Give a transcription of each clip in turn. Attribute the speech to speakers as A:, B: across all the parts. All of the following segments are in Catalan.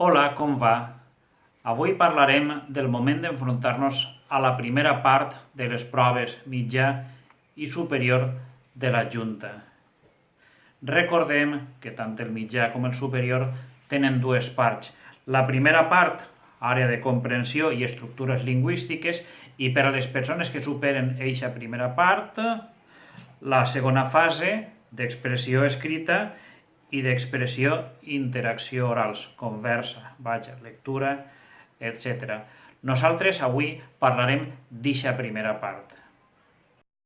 A: Hola, com va? Avui parlarem del moment d'enfrontar-nos a la primera part de les proves mitjà i superior de la Junta. Recordem que tant el mitjà com el superior tenen dues parts. La primera part, àrea de comprensió i estructures lingüístiques, i per a les persones que superen aquesta primera part, la segona fase d'expressió escrita i d'expressió i interacció orals, conversa, lectura, etc. Nosaltres avui parlarem d'eixa primera part.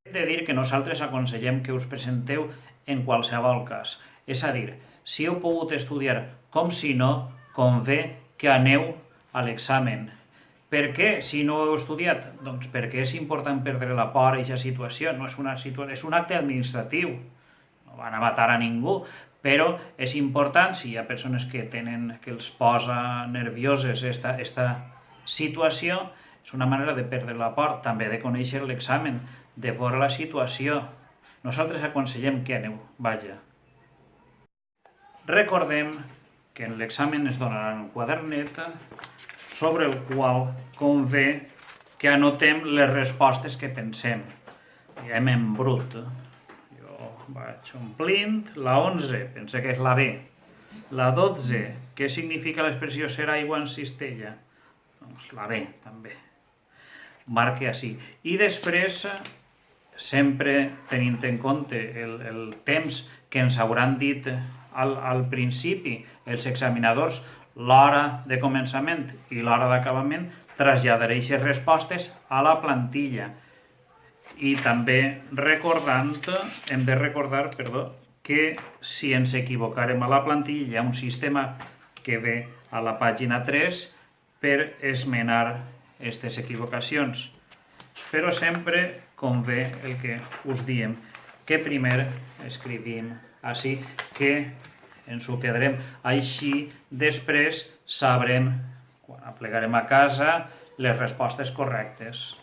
A: Hem de dir que nosaltres aconsellem que us presenteu en qualsevol cas, és a dir, si heu pogut estudiar com si no, convé que aneu a l'examen. Per què, si no ho heu estudiat? Doncs perquè és important perdre la por a aquesta situació, no és és un acte administratiu, no van a matar a ningú, però és important, si hi ha persones que els posa nervioses esta situació, és una manera de perdre la por, també de conèixer l'examen, de veure la situació. Nosaltres aconsellem que aneu, vaja. Recordem que en l'examen es donarà un quadernet sobre el qual convé que anotem les respostes que pensem, diguem en brut. Jo vaig omplint la 11, pense que és la B. La 12, què significa l'expressió ser aigua en cistella? Doncs la B, també. Marque així. I després, sempre tenint en compte el temps que ens hauran dit al principi els examinadors, l'hora de començament i l'hora d'acabament, traslladaré aquestes respostes a la plantilla. I també hem de recordar que si ens equivocarem a la plantilla hi ha un sistema que ve a la pàgina 3 per esmenar aquestes equivocacions. Però sempre convé el que us diem, que primer escrivim així, que ens ho quedarem. Així després sabrem, quan aplegarem a casa, les respostes correctes.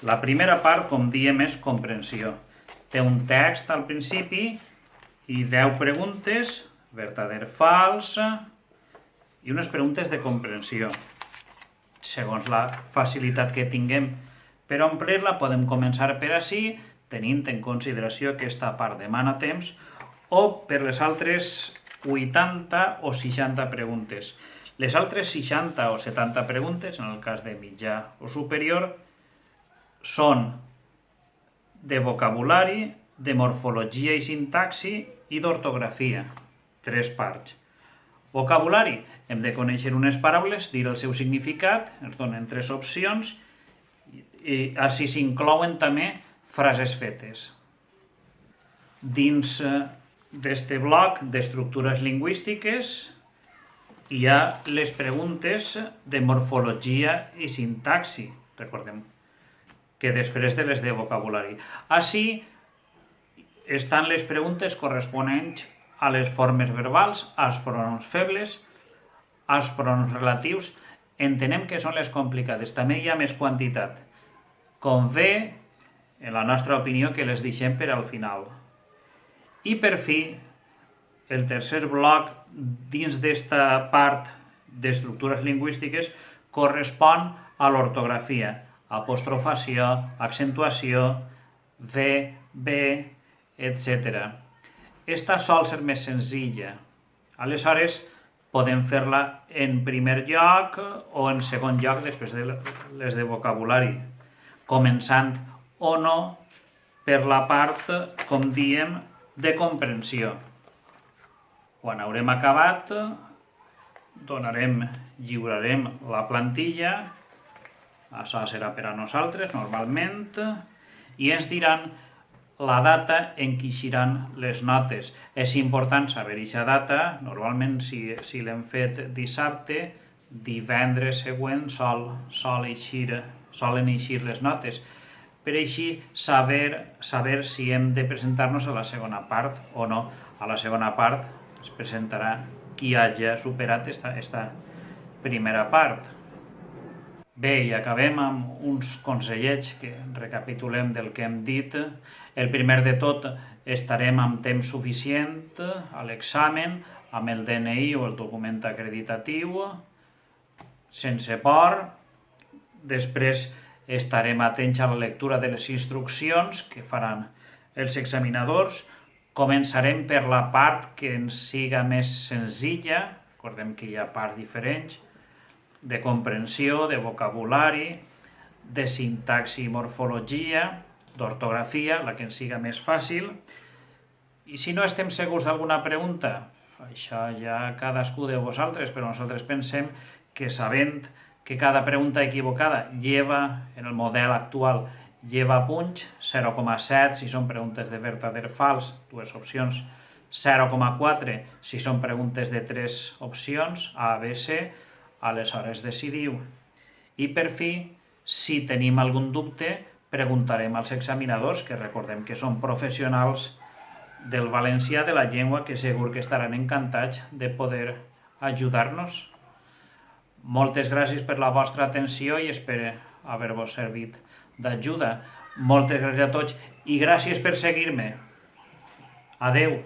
A: La primera part, com diem, és comprensió. Té un text al principi i 10 preguntes, verdader, fals, i unes preguntes de comprensió. Segons la facilitat que tinguem per omplir-la, podem començar per ací, tenint en consideració que aquesta part demana temps, o per les altres 80 o 60 preguntes. Les altres 60 o 70 preguntes, en el cas de mitjà o superior, són de vocabulari, de morfologia i sintaxi i d'ortografia. 3 parts. Vocabulari, hem de conèixer unes paraules, dir el seu significat, ens donen 3 opcions, i així s'inclouen també frases fetes. Dins d'aquest bloc d'estructures lingüístiques hi ha les preguntes de morfologia i sintaxi, recordem que després de les de vocabulari. Així estan les preguntes corresponents a les formes verbals, als pronoms febles, als pronoms relatius. Entenem que són les complicades, també hi ha més quantitat. Convé, en la nostra opinió, que les deixem per al final. I per fi, el tercer bloc dins d'esta part d'estructures lingüístiques correspon a l'ortografia, apostrofació, accentuació, V, B, etc. Esta sol ser més senzilla. Aleshores, podem fer-la en primer lloc o en segon lloc després de les de vocabulari, començant o no per la part, com diem, de comprensió. Quan haurem acabat, lliurarem la plantilla, això serà per a nosaltres normalment, i ens diran la data en què eixiran les notes. És important saber aquesta data. Normalment, si l'hem fet dissabte, divendres següent solen eixir les notes. Per així, saber si hem de presentar-nos a la segona part o no. A la segona part es presentarà qui hagi superat esta primera part. Bé, i acabem amb uns consellets que recapitulem del que hem dit. El primer de tot, estarem amb temps suficient a l'examen, amb el DNI o el document acreditatiu, sense por. Després estarem atents a la lectura de les instruccions que faran els examinadors. Començarem per la part que ens siga més senzilla. Recordem que hi ha parts diferents de comprensió, de vocabulari, de sintaxi i morfologia, d'ortografia, la que ens siga més fàcil. I si no estem segurs d'alguna pregunta, això ja cadascú de vosaltres, però nosaltres pensem que sabent que cada pregunta equivocada lleva, en el model actual, lleva punts, 0,7 si són preguntes de verdader fals, dues opcions, 0,4 si són preguntes de tres opcions, A, B, C, aleshores decidiu. I per fi, si tenim algun dubte, preguntarem als examinadors, que recordem que són professionals del valencià, de la llengua, que segur que estaran encantats de poder ajudar-nos. Moltes gràcies per la vostra atenció i espero haver-vos servit d'ajuda. Moltes gràcies a tots i gràcies per seguir-me. Adeu.